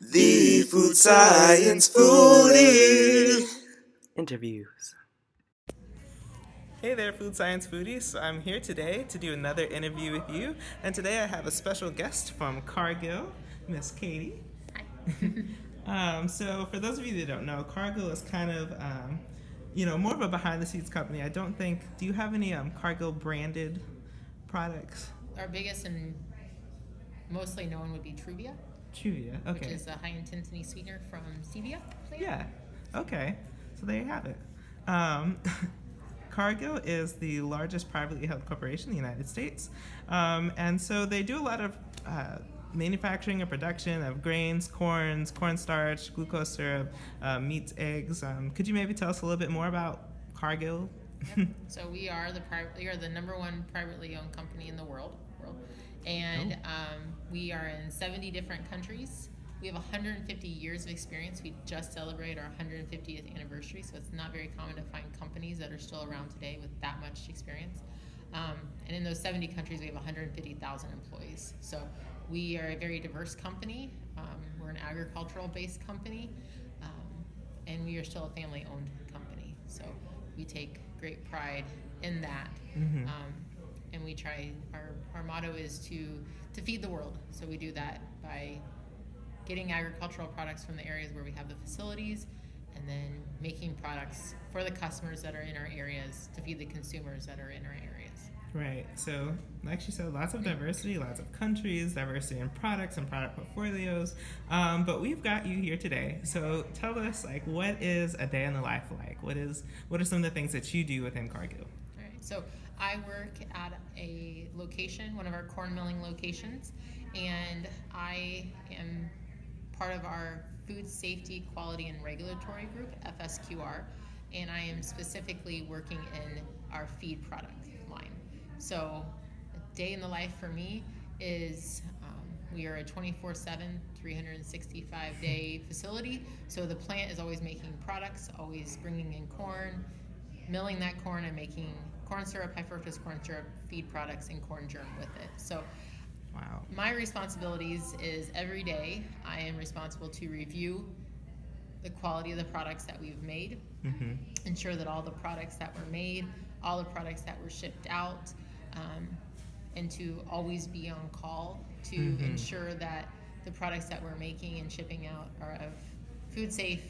The Food Science Foodie. Interviews. Hey there, Food Science Foodies. I'm here today to do another interview with you. And today I have a special guest from Cargill, Miss Katie. So for those of you that don't know, Cargill is kind of, more of a behind-the-scenes company. I don't think, do you have any Cargill branded products? Our biggest and mostly known would be Truvia, Truvia, okay. which is a high-intensity sweetener from stevia plant. Yeah, okay. So there you have it. Cargill is the largest privately held corporation in the United States. And so they do a lot of manufacturing and production of grains, cornstarch, glucose syrup, meats, eggs. Could you maybe tell us a little bit more about Cargill? Yep. So we are the number one privately owned company in the world. And we are in 70 different countries. We have 150 years of experience. We just celebrated our 150th anniversary, so it's not very common to find companies that are still around today with that much experience. And in those 70 countries, we have 150,000 employees. So we are a very diverse company. We're an agricultural-based company, and we are still a family-owned company. So we take great pride in that. Mm-hmm. And we try, our motto is to feed the world. So we do that by getting agricultural products from the areas where we have the facilities, and then making products for the customers that are in our areas to feed the consumers that are in our areas. Right. So, like she said, lots of diversity, lots of countries, diversity in products and product portfolios. But we've got you here today. So, tell us, what is a day in the life like? What are some of the things that you do within Cargill? All right. So, I work at a location, one of our corn milling locations, and I am part of our Food Safety, Quality, and Regulatory Group, FSQR, and I am specifically working in our feed product line. So a day in the life for me is we are a 24/7, 365-day facility, so the plant is always making products, always bringing in corn, milling that corn, and making corn syrup, high fructose corn syrup, feed products, and corn germ with it. So wow. My responsibilities is every day I am responsible to review the quality of the products that we've made, Mm-hmm. ensure that all the products that were made, all the products that were shipped out, and to always be on call to Mm-hmm. ensure that the products that we're making and shipping out are of food safe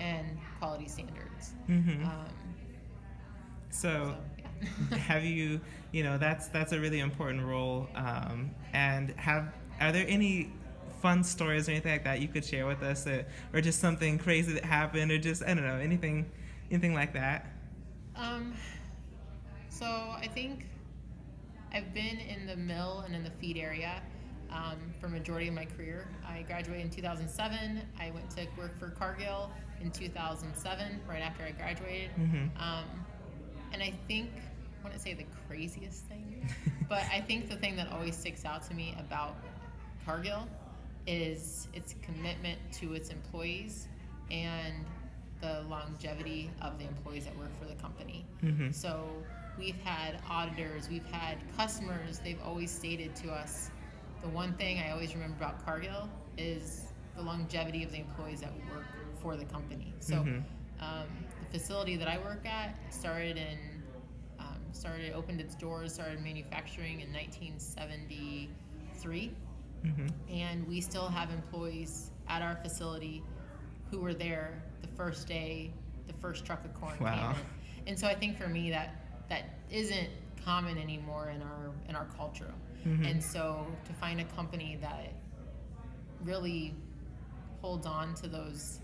and quality standards. Mm-hmm. So yeah. Have you, that's a really important role. And are there any fun stories or anything like that you could share with us, or just something crazy that happened, or just, I don't know, anything like that? So I think I've been in the mill and in the feed area for majority of my career. I graduated in 2007. I went to work for Cargill in 2007, right after I graduated. Mm-hmm. And I think, I wouldn't say the craziest thing, but I think the thing that always sticks out to me about Cargill is its commitment to its employees and the longevity of the employees that work for the company. Mm-hmm. So we've had auditors, we've had customers, they've always stated to us, the one thing I always remember about Cargill is the longevity of the employees that work for the company. So Mm-hmm. the facility that I work at opened its doors, started manufacturing in 1973, Mm-hmm. and we still have employees at our facility who were there the first day the first truck of corn Wow. came in. And so I think for me that isn't common anymore in our culture. Mm-hmm. And so to find a company that really holds on to those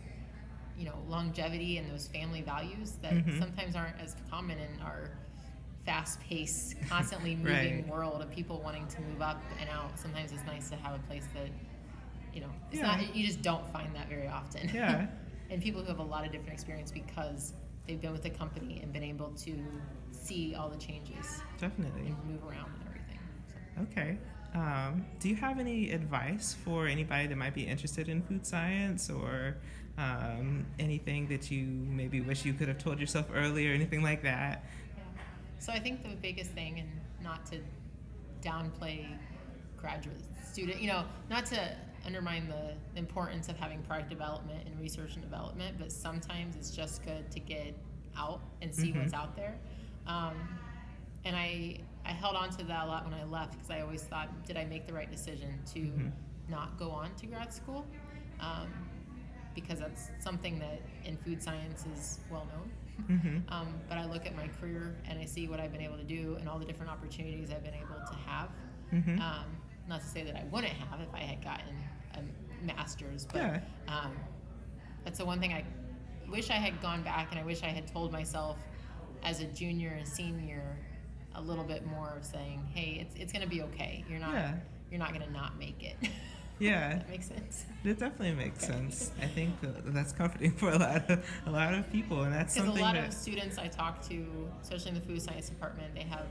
longevity and those family values that Mm-hmm. sometimes aren't as common in our fast-paced, constantly moving Right. world of people wanting to move up and out. Sometimes it's nice to have a place that, it's Yeah. not, you just don't find that very often. Yeah. And people who have a lot of different experience because they've been with the company and been able to see all the changes Definitely. and move around and everything. So. Okay. Do you have any advice for anybody that might be interested in food science, or anything that you maybe wish you could have told yourself earlier, anything like that? Yeah. So I think the biggest thing, and not to downplay graduate student, not to undermine the importance of having product development and research and development, but sometimes it's just good to get out and see what's out there. And I held on to that a lot when I left, because I always thought, did I make the right decision to not go on to grad school? Because that's something that in food science is well known. But I look at my career and I see what I've been able to do and all the different opportunities I've been able to have. Not to say that I wouldn't have if I had gotten a master's, but that's the one thing I wish I had gone back, and I wish I had told myself as a junior and senior a little bit more of saying, hey, it's going to be okay. You're not going to not make it. Yeah, That makes sense. It definitely makes sense. I think that's comforting for a lot of people, and that's something Because a lot of students I talk to, especially in the food science department, they have,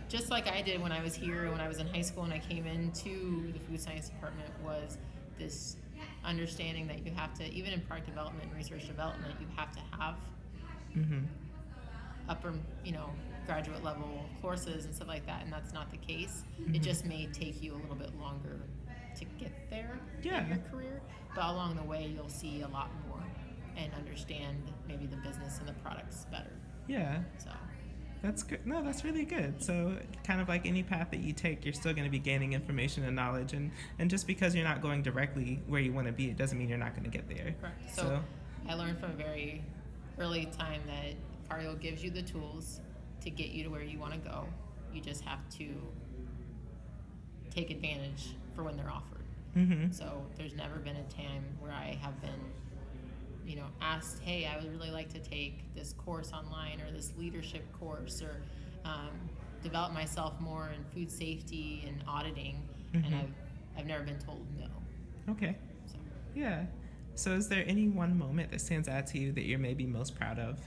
just like I did when I was here, when I was in high school and I came into the food science department, was this understanding that you have to, even in product development and research development, you have to have upper, graduate level courses and stuff like that, and that's not the case. It just may take you a little bit longer to get there in your career, but along the way you'll see a lot more and understand maybe the business and the products better. So That's good. No, that's really good. So kind of like any path that you take, you're still going to be gaining information and knowledge, and just because you're not going directly where you want to be, it doesn't mean you're not going to get there. Correct. So I learned from a very early time that Cargill gives you the tools to get you to where you want to go. You just have to take advantage for when they're offered. So there's never been a time where I have been, asked, hey, I would really like to take this course online or this leadership course, or develop myself more in food safety and auditing, and I've never been told no. Okay. So. Yeah. So is there any one moment that stands out to you that you're maybe most proud of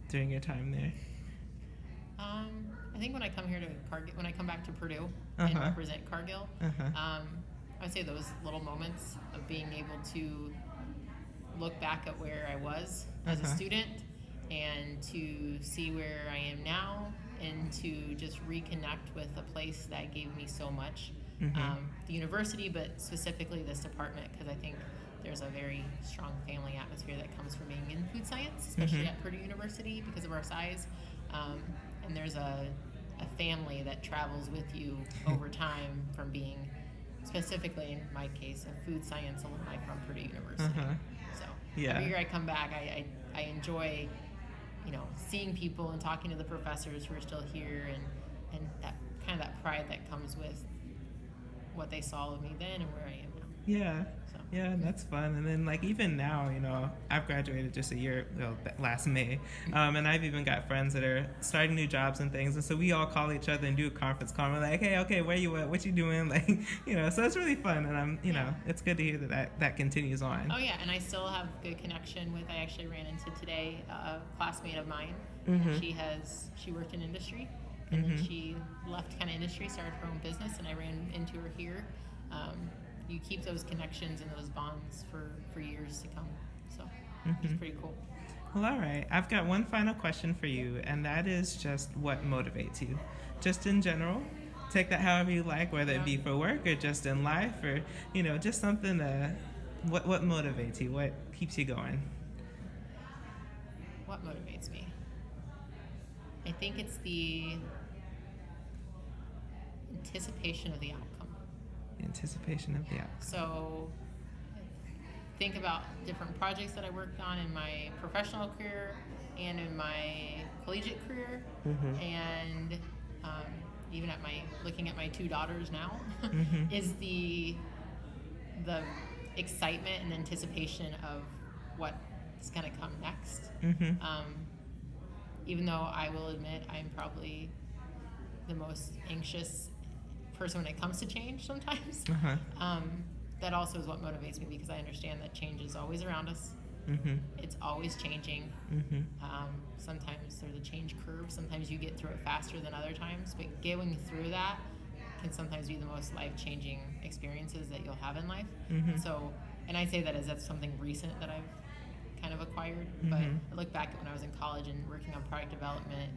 during your time there? I think when I come here to Cargill, when I come back to Purdue and represent Cargill, I'd say those little moments of being able to look back at where I was as a student and to see where I am now, and to just reconnect with a place that gave me so much. The university, but specifically this department, because I think there's a very strong family atmosphere that comes from being in food science, especially at Purdue University because of our size. And there's a family that travels with you over time from being, specifically in my case, a food science alumni from Purdue University. So every year I come back, I enjoy, seeing people and talking to the professors who are still here, and that kind of that pride that comes with what they saw of me then and where I am now. Yeah, that's fun. And then even now, I've graduated just a year, last May, and I've even got friends that are starting new jobs and things, and so we all call each other and do a conference call. And we're like, hey, okay, where you at? What you doing? So it's really fun, and I'm, it's good to hear that continues on. Oh yeah, and I still have good connection with. I actually ran into today a classmate of mine. She worked in industry, and then she left kind of industry, started her own business, and I ran into her here. You keep those connections and those bonds for years to come. So it's pretty cool. Well, all right. I've got one final question for you, and that is just what motivates you? Just in general. Take that however you like, whether it be for work or just in life, or, just something what motivates you? What keeps you going? What motivates me? I think it's the anticipation of the outcome. Anticipation of the outcome. So think about different projects that I worked on in my professional career and in my collegiate career, and even looking at my two daughters now, is the excitement and anticipation of what is going to come next. Even though I will admit I'm probably the most anxious person when it comes to change sometimes. That also is what motivates me, because I understand that change is always around us. It's always changing. Sometimes there's a change curve. Sometimes you get through it faster than other times, but going through that can sometimes be the most life-changing experiences that you'll have in life. So, and I say that as that's something recent that I've kind of acquired, but I look back at when I was in college and working on product development,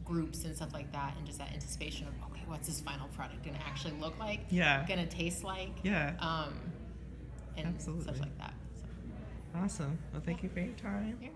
groups and stuff like that, and just that anticipation of, okay, what's this final product gonna actually look like? Yeah. Gonna taste like? Yeah. And Absolutely. such like that. So. Awesome. Well, thank you for your time. Yeah.